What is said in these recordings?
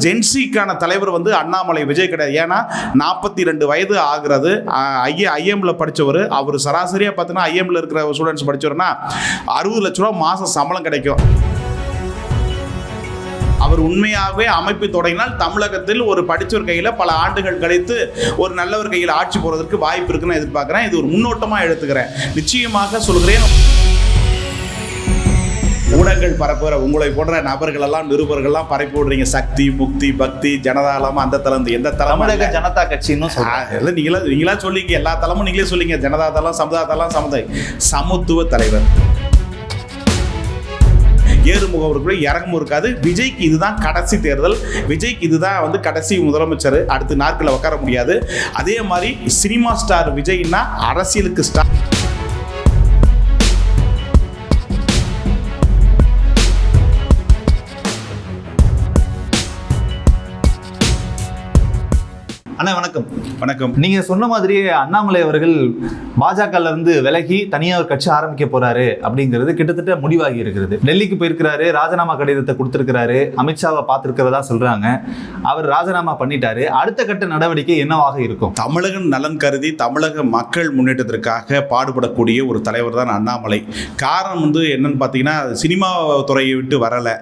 ஜென்சிக்கான தலைவர் வந்து அண்ணாமலை விஜய் கிடையாது. ஏன்னா 42 வயது ஆகிறது. ஐஎம்ல படித்தவர். அவர் சராசரியாக பார்த்தீங்கன்னா ஐஎம்ல இருக்கிற ஸ்டூடெண்ட்ஸ் படித்தவர்னா 60 லட்ச ரூபா மாதம் சம்பளம் கிடைக்கும். அவர் உண்மையாகவே அமைப்பு தொடங்கினால் தமிழகத்தில் ஒரு படித்தவர் கையில் பல ஆண்டுகள் கழித்து ஒரு நல்லவர் கையில் ஆட்சி போகிறதுக்கு வாய்ப்பு இருக்குன்னு எதிர்பார்க்குறேன். இது ஒரு முன்னோட்டமாக எடுத்துக்கிறேன். நிச்சயமாக சொல்கிறேன், ஊடகங்கள் பரப்புகிற உங்களை போன்ற நபர்கள் எல்லாம் நிருபர்கள்லாம் பரப்பி விடுறீங்க. சக்தி, முக்தி, பக்தி, ஜனதாலம், அந்த தளம் எந்த தளம் ஜனதா கட்சின்னு நீங்களா சொல்லிங்க. எல்லா தளமும் நீங்களே சொல்லிங்க. ஜனதா தளம், சமுதாய தளம், சமத்துவ தலைவர். ஏறுமுகவருக்கு இறங்கும் இருக்காது. விஜய்க்கு இதுதான் கடைசி தேர்தல். விஜய்க்கு இதுதான் வந்து கடைசி முதலமைச்சர். அடுத்த நாட்களில் உட்கார முடியாது. அதே மாதிரி சினிமா ஸ்டார் விஜய்னா அரசியலுக்கு ஸ்டார். அண்ணா வணக்கம். வணக்கம். நீங்க சொன்ன மாதிரி அண்ணாமலை அவர்கள் பாஜகல இருந்து விலகி தனியாக ஒரு கட்சி ஆரம்பிக்க போறாரு அப்படிங்கிறது கிட்டத்தட்ட முடிவாகி இருக்கிறது. டெல்லிக்கு போயிருக்கிறாரு, ராஜினாமா கடிதத்தை கொடுத்திருக்கிறாரு, அமித்ஷாவை பார்த்திருக்கிறதா சொல்றாங்க. அவர் ராஜினாமா பண்ணிட்டாரு. அடுத்த கட்ட நடவடிக்கை என்னவாக இருக்கும்? தமிழக நலன் கருதி தமிழக மக்கள் முன்னேற்றத்திற்காக பாடுபடக்கூடிய ஒரு தலைவர் தான் அண்ணாமலை. காரணம் வந்து என்னன்னு பார்த்தீங்கன்னா, சினிமா துறையை விட்டு வரலை.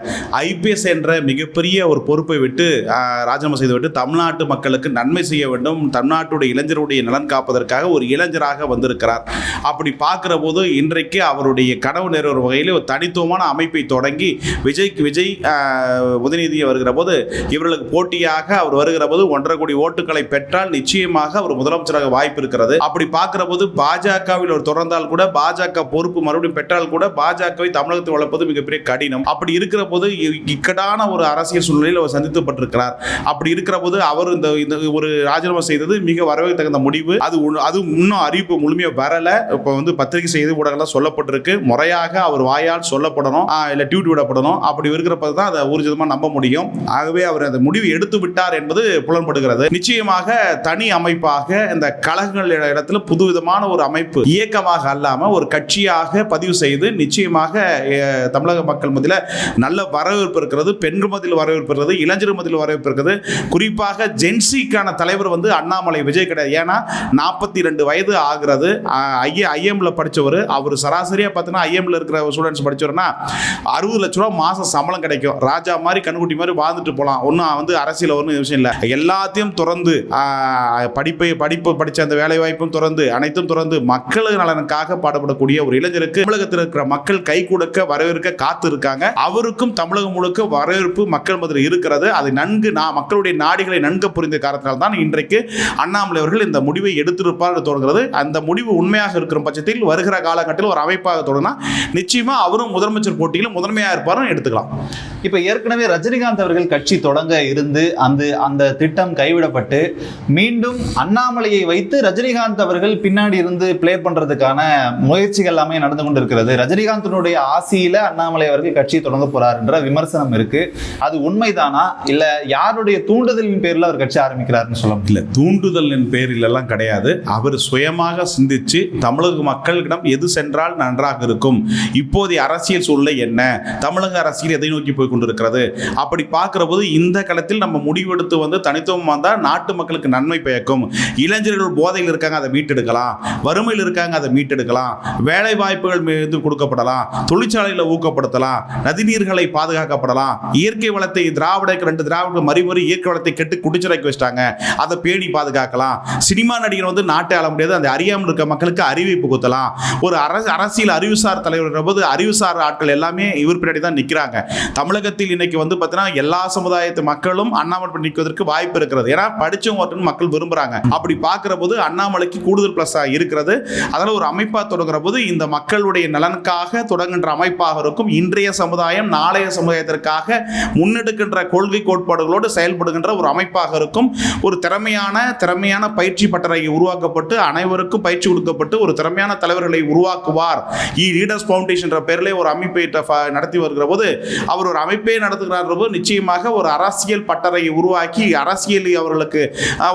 ஐபிஎஸ் என்ற மிகப்பெரிய ஒரு பொறுப்பை விட்டு ராஜினாமா செய்து விட்டு தமிழ்நாட்டு மக்களுக்கு நன்மை செய்ய வேண்டும், தமிழ்நாட்டுடைய இளைஞருடைய நலன் காப்பதற்காக ஒரு இளைஞராக வந்திருக்கிறார். அப்படி பார்க்கிற போது இன்றைக்கு அவருடைய கனவு நிறைவேறும் வகையில் ஒரு தனித்துவமான அமைப்பை தொடங்கி விஜய்க்கு விஜய் உதயநிதியை வருகிற போது இவர்களுக்கு போட்டியாக அவர் வருகிற போது 1.5 கோடி ஓட்டுகளை பெற்றால் நிச்சயமாக அவர் முதலமைச்சராக வாய்ப்பு இருக்கிறது. அப்படி பார்க்கிற போது பாஜகவில் அவர் தொடர்ந்தால் கூட, பாஜக பொறுப்பு மறுபடியும் பெற்றால் கூட பாஜகவை தமிழகத்தில் வளர்ப்பது மிகப்பெரிய கடினம். அப்படி இருக்கிற போது இக்கட்டான ஒரு அரசியல் சூழ்நிலையில் அவர் சந்தித்துப்பட்டிருக்கிறார். அப்படி இருக்கிற போது அவர் இந்த ஒரு ராஜினாமா செய்தது மிக வரவே தகுந்த முடிவு. அது இன்னும் அறிவிப்பு முழுமையாக வரல. இப்போ வந்து பத்திரிகை செய்தி ஊடகங்கள்லாம் சொல்லப்பட்டிருக்கு. முறையாக அவர் வாயால் சொல்லப்படணும், இல்லை டியூட் விடப்படணும். அப்படி இருக்கிறப்ப தான் அதை ஊர்ஜிதமாக நம்ப முடியும். ஆகவே அவர் அந்த முடிவு எடுத்து விட்டார் என்பது புலன்படுகிறது. நிச்சயமாக தனி அமைப்பாக இந்த கழகங்கள் இடத்துல புதுவிதமான ஒரு அமைப்பு இயக்கமாக அல்லாமல் ஒரு கட்சியாக பதிவு செய்து நிச்சயமாக தமிழக மக்கள் மத்தியில் நல்ல வரவேற்பு இருக்கிறது. பெண்கள் மத்தியில் வரவேற்பு இருக்கிறது, இளைஞர் மத்தியில் வரவேற்பு இருக்கிறது. குறிப்பாக ஜென்சிக்கான தலைவர் வந்து அண்ணாமலை விஜய் கிடையாது. ஏன்னா 42 வயது ஆகிறது. ஐஎம்ல படித்தவர். அவர் சராசரியாக பார்த்தீங்கன்னா ஐஎம்ல இருக்கிற ஸ்டூடெண்ட்ஸ் படித்தவர்னா 60 லட்ச ரூபா மாதம் சம்பளம் கிடைக்கும். ராஜா மாதிரி கண்ணுக்குட்டி மாதிரி வாழ்ந்துட்டு போகலாம். ஒன்றும் வந்து அரசியல் ஒன்றும் விஷயம் இல்லை. எல்லாத்தையும் துறந்து படிப்பு படித்த அந்த வேலை வாய்ப்பும் துறந்து அனைத்தும் துறந்து மக்கள் நலனுக்காக பாடுபடக்கூடிய ஒரு இளைஞருக்கு தமிழகத்தில் இருக்கிற மக்கள் கை கொடுக்க வரவேற்க காத்து இருக்காங்க. அவருக்கும் தமிழகம் முழுக்க வரவேற்பு மக்கள் மத்தியில் இருக்கிறது. அதை நன்கு மக்களுடைய நாடிகளை நன்கு புரிந்த காரணத்தால் தான் இன்றைக்கு அண்ணாமலை அவர்கள் இந்த முடிவை எடுத்திருப்பார் தோன்கிறது. அந்த முடிவு உண்மையாக இருக்கிற பட்சத்தில் வருகிற காலகட்டத்தில் ஒரு அமைப்பாக தொடங்கினா நிச்சயமா அவரும் முதலமைச்சர் போட்டியில் முதன்மையாக இருப்பாரும் எடுத்துக்கலாம். இப்ப ஏற்கனவே ரஜினிகாந்த் அவர்கள் கட்சி தொடங்க இருந்து அந்த திட்டம் கைவிடப்பட்டு மீண்டும் அண்ணாமலையை வைத்து ரஜினிகாந்த் அவர்கள் பின்னாடி இருந்து பிளே பண்றதுக்கான முயற்சிகள் எல்லாமே நடந்து கொண்டிருக்கிறது. ரஜினிகாந்தினுடைய ஆசையில அண்ணாமலை அவர்கள் கட்சி தொடங்க போறார் என்ற விமர்சனம் இருக்கு. அது உண்மைதானா, இல்ல யாருடைய தூண்டுதலின் பேரில் அவர் கட்சி ஆரம்பிக்கிறார்னு சொல்ல முடியல? தூண்டுதலின் பேரில் எல்லாம் கிடையாது. அவர் சுயமாக சிந்திச்சு தமிழக மக்களிடம் எது சென்றால் நன்றாக இருக்கும், இப்போதைய அரசியல் சூழ்நிலை என்ன, தமிழக அரசியல் எதை நோக்கி போய் கொண்டிருக்கிறது, அப்படி பார்க்கிற போது இந்த களத்தில் நம்ம முடிவெடுத்து வந்து தனித்துவம் வந்தால் நாட்டு மக்களுக்கு நன்மை பயக்கும். இளைஞர்கள் போதையில் இருக்காங்க, அதை மீட்டெடுக்கலாம். வறுமையில் இருக்காங்க, அதை மீட்டெடுக்கலாம். வேலை வாய்ப்புகள் மீது கொடுக்கப்படலாம். தொழிற்சாலைகளை ஊக்கப்படுத்தலாம். நதிநீர்களை பாதுகாக்கப்படலாம். இயற்கை வளத்தை திராவிடக்கு 2 திராவிட மறுபடி இயற்கை வளத்தை கெட்டு குடிச்சிறக்கி வச்சிட்டாங்க, அதை பேணி பாதுகாக்கலாம். சினிமா நடிகர் வந்து நாட்டை ஆள முடியாது, அந்த அறியாமல் இருக்க மக்களுக்கு அறிவிப்பு கொடுத்தலாம். ஒரு அரசியல் அறிவுசார் தலைவர் போது அறிவுசார் ஆட்கள் எல்லாமே இவர் பின்னாடி தான் நிற்கிறாங்க. தமிழகத்தில் இன்னைக்கு வந்து பார்த்தீங்கன்னா எல்லா சமுதாயத்து மக்களும் அண்ணாமலை நிற்வதற்கு வாய்ப்பு இருக்கிறது. ஏன்னா படிச்சவங்க மக்கள் விரும்புறாங்க. அப்படி பார்க்கிற போது அண்ணாமலைக்கு கூடுதல் பிளஸ் இருக்கிறது. அதனால ஒரு அமைப்பாக தொடங்குற போது இந்த மக்களுடைய நலனுக்காக தொடங்குகின்ற அமைப்பாக இருக்கும். இன்றைய சமுதாயம் நாளைய சமுதாயத்திற்காக முன்னெடுக்கின்ற கொள்கை கோட்பாடுகளோடு செயல்படுகின்ற ஒரு அமைப்பாக இருக்கும். ஒரு திறமையான பயிற்சி பட்டறை உருவாக்கப்பட்டு அனைவருக்கும் பயிற்சி கொடுக்கப்பட்டு ஒரு திறமையான தலைவர்களை உருவாக்குவார். லீடர்ஸ் ஃபவுண்டேஷன் பேரிலே ஒரு அமைப்பை நடத்தி வருகிற போது அவர் ஒரு அமைப்பே நடத்துகிறார் போது நிச்சயமாக ஒரு அரசியல் பட்டறையை உருவாக்கி அரசியல் அவர்களுக்கு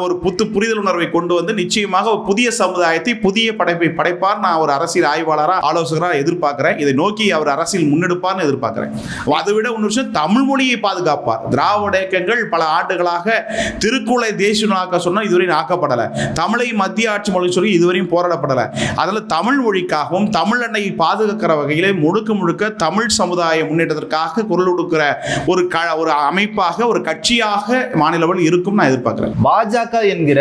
ஒரு புரிதல் உணர்வை கொண்டு வந்து நிச்சயமாக ஒரு புதிய சமுதாயத்தை புதிய படைப்பை படைப்பார். நான் ஒரு அரசியல் ஆய்வாளராக ஆலோசகராக எதிர்பார்க்கிறேன். இதை நோக்கி அவர் அரசியல் முன்னெடுப்பார்னு எதிர்பார்க்கிறேன். அதை விட இன்னொரு விஷயம், தமிழ் மொழியை பாதுகாப்பார். திராவிட இயக்கங்கள் பல ஆண்டுகளாக திருக்குறளை தேசிய நூலாக்க சொன்னா இதுவரை ஆக்கப்படலை, தமிழை மத்திய ஆட்சி மொழி சொல்லி இதுவரையும் போராடப்படலை. அதில் தமிழ் மொழிக்காகவும் தமிழ் எண்ணெயை பாதுகாக்கிற வகையிலே முழுக்க தமிழ் சமுதாய முன்னேற்றத்திற்காக குரல் கொடுக்கிற ஒரு அமைப்பாக ஒரு கட்சியாக மாநில அளவில் இருக்கும் நான் எதிர்பார்க்கிறேன். பாஜக என்கிற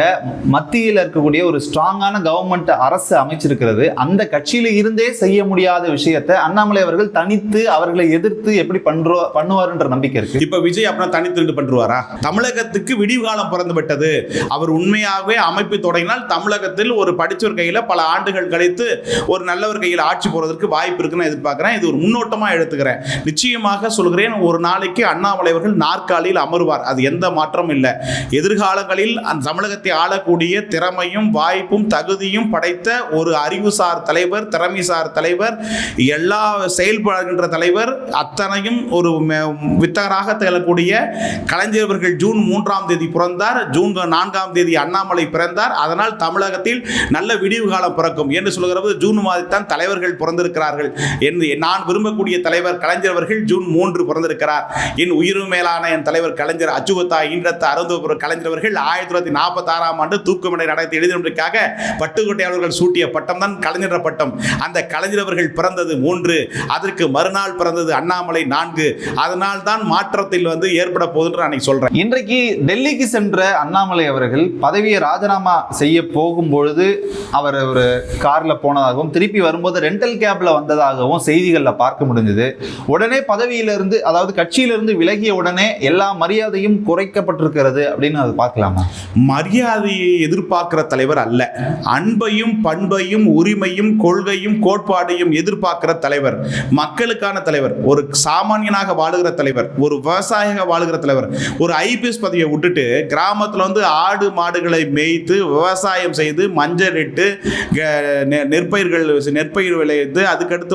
மத்தியில் இருக்கக்கூடிய ஒரு ஸ்ட்ராங்கான கவர்மெண்ட் அரசு அமைச்சிருக்கிறது. அந்த கட்சியில இருந்தே செய்ய முடியாத விஷயத்தை அண்ணாமலை அவர்கள் தனித்து அவர்களை எதிர்த்து எப்படி பண்ணுவாருன்ற நம்பிக்கை இருக்கு. இப்ப விஜய் அப்படின்னா தனித்து பண்ணுவாரா? தமிழகத்துக்கு விடிவு காலம் பிறந்து விட்டது. அவர் உண்மையாகவே அமைப்பு தொடங்கினால் தமிழகத்தில் ஒரு படிச்சவர் கையில பல ஆண்டுகள் கழித்து ஒரு நல்லவர் கையில் ஆட்சி போறதற்கு வாய்ப்பு இருக்குன்னு எதிர்பார்க்கிறேன். இது ஒரு முன்னோட்டமா எடுத்துக்கிறேன். நிச்சயமாக சொல்கிறேன், ஒரு நாளைக்கு அண்ணாமலை அவர்கள் நாற்காலியில் அமர்வார். அது எந்த மாற்றமும் இல்லை. எதிர்காலங்களில் தமிழகத்தை ஆளக்கூடிய திறமையும் வாய்ப்பும் தகுதியும் படைத்த ஒரு அறிவுசார் தலைவர், திறமைசார் தலைவர், எல்லா செயல்படுகின்ற தலைவர், அத்தனையும் ஒரு வித்தகராக திகழக்கூடிய கலைஞர் அவர்கள் ஜூன் 3ஆம் தேதி பிறந்தார். ஜூன் 4ஆம் தேதி அண்ணாமலை பிறந்தார். அதனால் தமிழகத்தில் நல்ல விடிவு காலம் பிறக்கும் என்று சொல்கிறது. ஜூன் மாதத்தான் தலைவர்கள் பிறந்திருக்கிறார்கள் என்று நான் விரும்பக்கூடிய தலைவர் கலைஞர் அவர்கள் ஜூன் 3 பிறந்திருக்கிறார். என் உயிரும் மேலான என் தலைவர் கலைஞர் அச்சுவத்தா ஈன்றத்த அருந்தபுர கலைஞர் அவர்கள் 1946ஆம் ஆண்டு தூக்குமடை நடத்தி எழுதியதற்காக பட்டுக்கோட்டை அவர்கள் சூட்டிய பட்டம் தான் கலைஞர் பட்டம். அந்த கலைஞர் அவர்கள் பிறந்தது 3, அதற்கு மறுநாள் பிறந்தது அண்ணாமலை 4. அதனால் தான் மாற்றத்தில் ஏற்பட போகுதுன்னு நான் சொல்றேன். இன்றைக்கு டெல்லிக்கு சென்ற அண்ணாமலை அவர்கள் பதவியை ராஜினாமா செய்ய போகும்பொழுது அவர் ஒரு கார்ல போனதாகவும் திருப்பி வரும்போது ரெண்டல் கேப்ல வந்ததாகவும் செய்திகள்ல பார்க்க முடிஞ்சது. உடனே பதவியிலிருந்து, அதாவது கட்சியிலிருந்து விலகிய உடனே எல்லா மரியாதையும் குறைக்கப்பட்டிருக்கிறது அப்படின்னு அதை பார்க்கலாமா? மரியாதையை எதிர்பார்க்கிற தலைவர் அல்ல, அன்பையும் பண்பையும் உரிமையும் கொள்கையும் கோட்பாடையும் எதிர்பார்க்கிற தலைவர், மக்களுக்கான தலைவர், ஒரு சாமானியனாக வாழுகிற தலைவர், ஒரு விவசாயியாக வாழுகிற தலைவர். ஒரு ஐபிஎஸ் பதவியை விட்டுட்டு கிராமத்தில் ஆடு மாடுகளை மேய்த்து விவசாயம் செய்து மஞ்சள் இட்டு நெற்பயிர் விளைவித்து அதுக்கடுத்து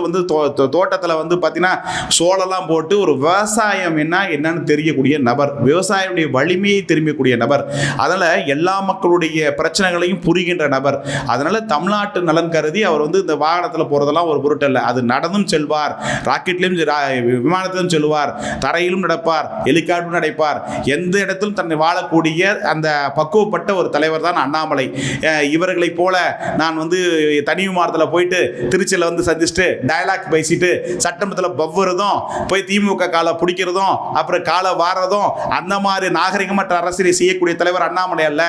தோட்டத்தில் பார்த்தீங்கன்னா சோளம்லாம் போட்டு ஒரு விவசாயம் என்னன்னு தெரியக்கூடிய நபர், விவசாயியுடைய வலிமையை தெரிவிக்கக்கூடிய நபர், அதனால எல்லா மக்களுடைய பிரச்சனைகளையும் புரிகின்ற நபர். அதனால தமிழ்நாட்டு நலன் கருதி அவர் இந்த வாகனத்தில் போறதெல்லாம் ஒரு பொருட்டல்ல. அது நடந்தும் செல்வார், ராக்கெட்லையும் விமானத்திலும் செல்வார், தரையிலும் நடப்பார், ஹெலிகாப்டரும் நடப்பார். எந்த இடத்திலும் தன்னை வாழக்கூடிய அந்த பக்குவப்பட்ட ஒரு தலைவர் தான் அண்ணாமலை. இவர்களைப் போல நான் தனி விமானத்தில் போயிட்டு திருச்சியில் சந்திச்சுட்டு டயலாக் பேசிட்டு சட்டமன்றத்தில் பவ்வுறதும் போய் திமுக காலை பிடிக்கிறதும் அப்புறம் காலை வாரதும் அந்த மாதிரி நாகரிகமற்ற அரசியலை செய்யக்கூடிய தலைவர் அண்ணாமலை அல்ல.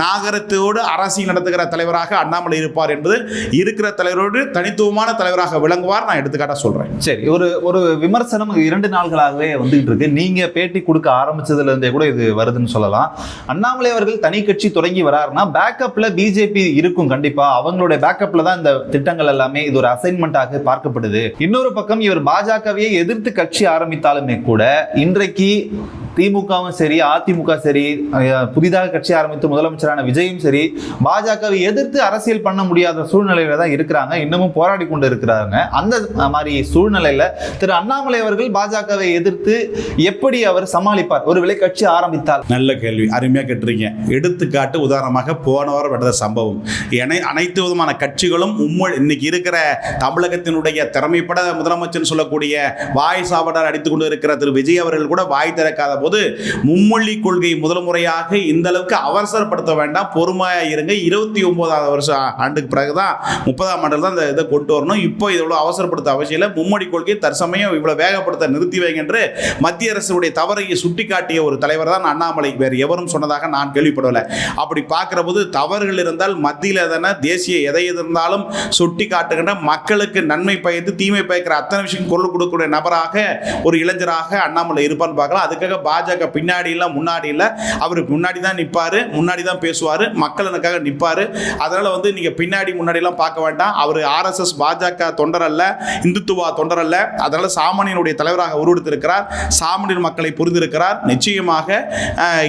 நாகரத்தோடு அரசியல் நடத்துகிற தலைவராக அண்ணாமலை இருப்பார் என்பது இருக்கிற தலைவரோடு தனித்துவமான தலைவராக விளங்குவார். நான் எடுத்துக்காட்ட சொல்றேன். சரி, ஒரு விமர்சனம் 2 நாள்களாகவே வந்துட்டு இருக்கு. நீங்க பேட்டி கொடுக்க ஆரம்பிச்சதுல இருந்தே கூட இது வருதுன்னு சொல்லலாம். அண்ணாமலை அவர்கள் தனி கட்சி தொடங்கி வராருன்னா பேக்கப்ல பிஜேபி இருக்கும். கண்டிப்பா அவங்களுடைய பேக்கப்ல தான் இந்த திட்டங்கள் எல்லாமே இது ஒரு அசைன்மெண்டாக பார்க்கப்படுது. இன்னொரு பக்கம் இவர் பாஜகவையே எதிர்த்து கட்சி ஆரம்பித்தாலுமே கூட இன்றைக்கு திமுகவும் சரி அதிமுக சரி புதிதாக கட்சி ஆரம்பித்து முதலமைச்சரான விஜயும் சரி பாஜகவை எதிர்த்து அரசியல் பண்ண முடியாத சூழ்நிலையில தான் இருக்கிறாங்க. இன்னமும் போராடி கொண்டு இருக்கிறாங்க. அந்த மாதிரி சூழ்நிலையில திரு அண்ணாமலை அவர்கள் பாஜகவை எதிர்த்து எப்படி அவர் சமாளிப்பார் ஒருவேளை கட்சி ஆரம்பித்தால்? நல்ல கேள்வி, அருமையா கேட்டிருக்கீங்க. எடுத்துக்காட்டு உதாரணமாக போன வாரம் நடந்த சம்பவம். அனைத்து விதமான கட்சிகளும் இன்னைக்கு இருக்கிற தமிழகத்தினுடைய திறமைப்பட முதலமைச்சர் சொல்லக்கூடிய வாய் சாவடார் அடித்துக் கொண்டு இருக்கிற திரு விஜய் அவர்கள் கூட வாய் திறக்காத போது மும்மொழி கொள்கை முதல் முறையாக இந்த அளவுக்கு அவசரப்படுத்த வேண்டாம், பொறுமையா இருங்க, 29வது ஆண்டுக்கு பிறகுதான் 30ஆம் ஆண்டில் தான் இந்த இதை கொண்டு வரணும், இப்போ இவ்வளவு அவசரப்படுத்த அவசியம் இல்லை, மும்மொழி கொள்கை தற்சமயம் இவ்வளவு வேகப்படுத்த நிறுத்தி வைங்க என்று மத்திய அரசுடைய தவறை சுட்டிக்காட்டிய ஒரு தலைவர் தான் அண்ணாமலை. வேறு எவரும் சொன்னதாக நான் கேள்விப்படவில்லை. அப்படி பார்க்கிற போது தவறுகள் இருந்தால் மத்தியில் தானே தேசிய எதை இருந்தாலும் சுட்டி காட்டுகின்ற மக்களுக்கு நன்மை பயந்து தீமை பயக்கிற அத்தனை விஷயம் குரல் கொடுக்கக்கூடிய நபராக ஒரு இளைஞராக அண்ணாமலை இருப்பான்னு பார்க்கலாம். அதுக்காக பாஜக பின்னாடி இல்லை முன்னாடி இல்லை, அவர் முன்னாடி தான் நிற்பார், முன்னாடி தான் பேசுவார், மக்களுக்காக நிற்பார். அதனால் வந்து நீங்கள் பின்னாடி முன்னாடிலாம் பார்க்க வேண்டாம். அவர் ஆர்எஸ்எஸ் பாஜக தொண்டர் அல்ல, இந்துத்துவா தொண்டர் அல்ல. அதனால் சாமானியனுடைய தலைவராக உருவெடுத்திருக்கிறார், சாமானியர் மக்களை புரிந்திருக்கிறார். நிச்சயமாக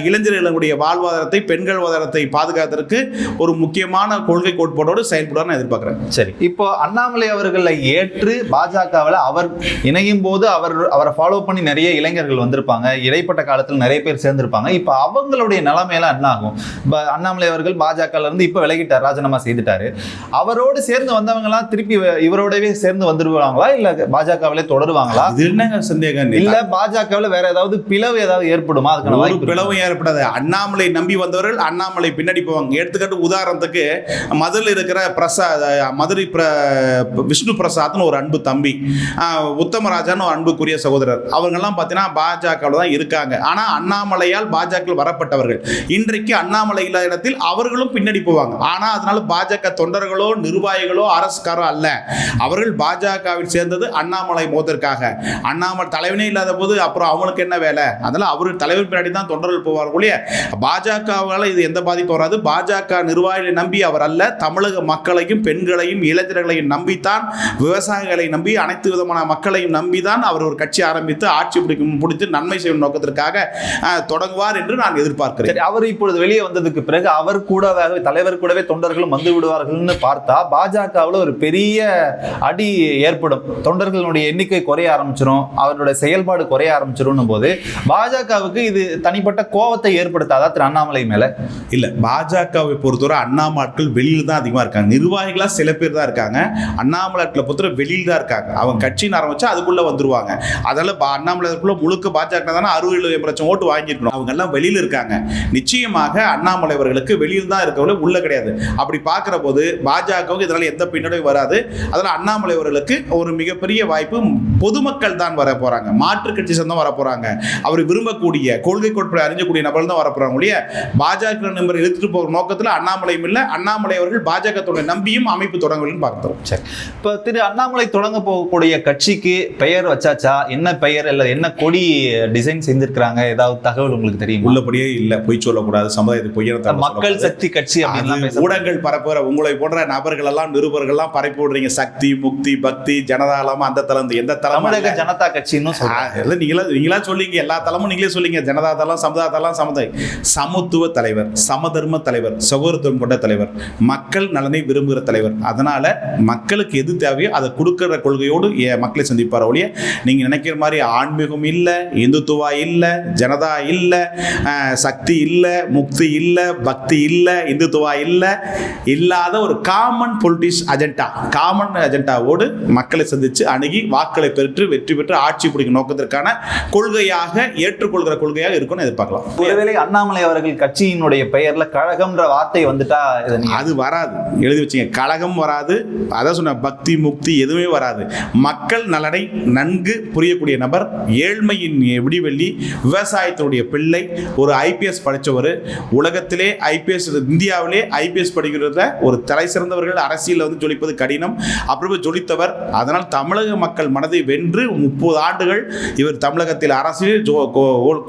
இளைஞர்களுடைய வாழ்வாதாரத்தை, பெண்கள் வாழ்வாதாரத்தை பாதுகாத்ததற்கு ஒரு முக்கியமான கொள்கை கோட்பாட்டோடு செயல்படுவார் நான் எதிர்பார்க்கிறேன். சரி, இப்போ அண்ணாமலை அவர்களை ஏற்று பாஜகவில் அவர் இணையும் போது அவரை ஃபாலோ பண்ணி நிறைய இளைஞர்கள் வந்திருப்பாங்க, இடைப்பட்ட காலத்தில் நிறைய பேர் சேர்ந்திருப்பாங்க. இப்போ அவங்களுடைய நிலைமையெல்லாம் என்ன ஆகும்? அண்ணாமலை அவர்கள் பாஜகல இருந்து இப்போ விலகிட்டார், ராஜினாமா செய்துட்டாரு. அவரோடு சேர்ந்து வந்தவங்க எல்லாம் திருப்பி இவரோடவே சேர்ந்து வந்துருவாங்களா, இல்ல பாஜகவிலே தொடருவாங்களா? இது என்ன சந்தேகம்? இல்ல பாஜகவில் வேற ஏதாவது பிளவு ஏதாவது ஏற்படுமா? அதுக்கான ஒரு பிளவும் ஏற்படாது. அண்ணாமலை நம்பி வந்தவர்கள் அண்ணாமலை பின்னாடி போவாங்க. எடுத்துக்காட்டு உதாரணத்துக்கு மதுரையில் இருக்கிற மதுரை விஷ்ணு பிரசாத்னு ஒரு அன்பு தம்பி, உத்தமராஜான்னு ஒரு அன்புக்குரிய சகோதரர், அவங்கெல்லாம் பார்த்தீங்கன்னா பாஜகவில் தான் இருக்காங்க. ஆனால் அண்ணாமலையால் பாஜக வரப்பட்டவர்கள். இன்றைக்கு அண்ணாமலை இல்லாத இடத்தில் அவர்களும் பின்னாடி போவாங்க. ஆனால் அதனால பாஜக தொண்டர்களோ நிர்வாகிகளோ அரசுக்காரோ அல்ல, அவர்கள் பாஜகவில் சேர்ந்தது அண்ணாமலை மோதற்காக. அண்ணாமலை தலைவனே இல்லாத போது அப்புறம் அவங்களுக்கு என்ன வேலை? அதனால அவர் தலைவர் பின்னாடி தான் தொண்டர்கள் போவார்கள் ஒழிய பாஜகவால் இது எந்த பாதிப்பு வராது. பாஜக நிர்வாகிகளை நம்பி அவர் அல்ல, தமிழக மக்களையும் பெண்களையும் இளைஞர்களையும் நம்பித்தான், விவசாயிகளை நம்பி அனைத்து விதமான மக்களையும் நம்பிதான் அவர் ஒரு கட்சி ஆரம்பித்து ஆட்சி பிடித்து நன்மை செய்யும் நோக்கத்திற்காக தொடங்குவார் என்று நான் எதிர்பார்க்கிறேன். அவர் இப்பொழுது வெளியே வந்ததுக்கு பிறகு அவர் கூடவே தலைவர் கூடவே தொண்டர்களும் வந்து விடுவார்கள்னு பார்த்தா பாஜகவில் ஒரு பெரிய அடி ஏற்படும். தொண்டர்களுடைய எண்ணிக்கை குறைய ஆரம்பிச்சிடும், அவருடைய செயல்பாடு குறைய ஆரம்பிச்சிடும் போது பாஜகவுக்கு இது தனிப்பட்ட கோபத்தை ஏற்படுத்தாதா திரு அண்ணாமலை மேல? இல்ல, பாஜகவை பொறுத்தவரை அண்ணாமலாட்கள் வெளியில் தான் அதிகமாக இருக்காங்க, நிர்வாகிகளா சில பேர் தான் இருக்காங்க. அண்ணாமலாட்களை பொறுத்தவரை வெளியில் தான் இருக்காங்க. அவங்க கட்சின்னு ஆரம்பிச்சா அதுக்குள்ள வந்துருவாங்க. அதனால அண்ணாமலைக்குள்ள முழுக்க பாஜக தானே 60-70 லட்சம் ஓட்டு வாங்கியிருக்கணும். அவங்க எல்லாம் வெளியில் இருக்காங்க. நிச்சயமாக அண்ணாமலை அவர்களுக்கு வெளியில் தான் இருக்கவங்க, உள்ள கிடையாது. அப்படி பார்க்கிற போது பாஜகவுக்கு இதனால எந்த பின்னடைவும் வராது. அதனால அண்ணாமலை அவர்களுக்கு ஒரு மிகப்பெரிய வாய்ப்பு பொதுமக்கள் தான் வர போறாங்க, மாற்று கட்சி சொந்தம் வர போறாங்க. அவர் விரும்பக்கூடிய கொள்கை கோட்பாடு அறிஞ்சக்கூடிய நபர்கள் தான் வர போறாங்க ஒழிய பாஜக நம்பர் இழுத்துட்டு போகிற நோக்கத்தில் அண்ணாமலையும் இல்லை. அண்ணாமலை அவர்கள் பாஜக நம்பியும் அமைப்பு தொடங்கலன்னு பார்க்கிறோம். சரி, இப்போ திரு அண்ணாமலை தொடங்க போகக்கூடிய கட்சிக்கு பெயர் வச்சாச்சா? என்ன பெயர் இல்லை, என்ன கொடி டிசைன் செய்திருக்கிறாங்க? ஏதாவது தகவல் உங்களுக்கு தெரியும்? உள்ளபடியே இல்லை, பொய் சொல்லக்கூடாது, சமுதாயத்துக்கு பொய்யான மக்கள் சக்தி கட்சி ஊடகங்கள் பரப்புகிற உங்களை போன்ற நபர்கள் எல்லாம் நிருபர்கள் எல்லாம் பரப்பி விடுறீங்க. சக்தி, முக்தி, பக்தி, ஜனதாலம், அந்த தளம், எந்த தளம்? ஜனதா கட்சின்னு நீங்களா சொல்லிங்க, எல்லா தளமும் நீங்களே சொல்லிங்க. ஜனதா தளம், சமுதாய தளம், சமத்துவ தலைவர், சமதர்ம தலைவர், சகோதரத்துவம் கொண்ட தலைவர், மக்கள் நலனை விரும்புகிற தலைவர். அதனால மக்களுக்கு எது தேவையோ அதை கொடுக்கிற கொள்கையோடு மக்களை சந்திப்பார் ஒழிய நீங்க நினைக்கிற மாதிரி ஆன்மீகம் இல்லை, இந்துத்துவா இல்லை, ஜனதா இல்லை, சக்தி இல்லை, முக்தி இல்லை, பக்தி இல்லை, இந்துத்துவா இல்லை, இல்லாத ஒரு காமன் பொலிட்டிக்ஸ் அஜெண்டா, காமன் அஜெண்டாவோடு மக்களை சந்திச்சு அணுகி வாக்களை பெற்று வெற்றி பெற்று ஆட்சி பிடிக்கும் நோக்கத்திற்கான கொள்கையாக ஏற்றுக்கொள்கிற கொள்கையாக இருக்கும்னு எதிர்பார்க்கலாம். ஒருவேளை அண்ணாமலை அவர்கள் கட்சியினுடைய பெயர்ல கழகம்ன்ற வார்த்தை வந்துட்டா அது வராது, எழுதி வச்சுங்க. கழகம் வராது, அதான் சொன்ன பக்தி முக்தி எதுவுமே வராது. மக்கள் நலனை நன்கு புரியக்கூடிய நபர், ஏழ்மையின் விடிவெள்ளி, விவசாயத்தினுடைய பிள்ளை, ஒரு ஐபிஎஸ் படித்தவர், உலகத்திலே ஐபிஎஸ், இந்தியாவிலே ஐபிஎஸ் படிக்கிறத ஒரு தலை சிறந்தவர்கள் அரசியல் வந்து ஜொலிப்பது கடினம். அப்புறம் ஜொலித்தவர். அதனால் தமிழக மக்கள் மனதை வென்று 30 ஆண்டுகள் இவர் தமிழகத்தில் அரசியல்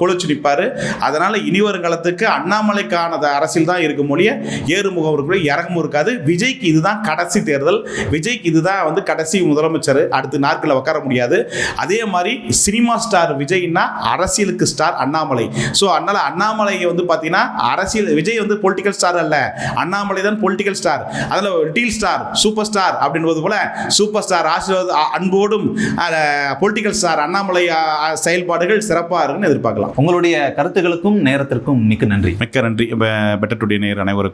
கொலைச்சு நிற்பார். அதனால் இனி வருங்காலத்துக்கு அண்ணாமலைக்கான அரசியல் தான் இருக்கும் மொழிய ஏறுமுகம் இருக்கிற இறங்கும் இருக்காது. விஜய்க்கு இதுதான் கடைசி தேர்தல், விஜய்க்கு இதுதான் வந்து கடைசி முதலமைச்சர், அடுத்த நாட்களில் உட்கார முடியாது. அதே மாதிரி சினிமா ஸ்டார் விஜய்னா அரசியலுக்கு ஸ்டார் அண்ணாமலை. ஸோ அதனால அண்ணாமலையை வந்து பார்த்தீங்கன்னா அரசியல், விஜய் வந்து பொலிட்டிக்கல் ஸ்டார் அல்ல, அண்ணாமலை தான் பொலிட்டிக்கல் ஸ்டார். அதில் டீல் ஸ்டார், சூப்பர் ஸ்டார் அப்படின்றது போல சூப்பர் ஸ்டார் ஆசீர்வாத அன்போடும் பொலிட்டிக்கல் ஸ்டார் அண்ணாமலை செயல்பாடுகள் சிறப்பாக இருக்குன்னு எதிர்பார்க்கலாம். உங்களுடைய கருத்துக்களுக்கும் நேரத்திற்கும் மிக்க நன்றி. மிக்க நன்றி. பெட்டர் டுடே நேயர் அனைவருக்கும்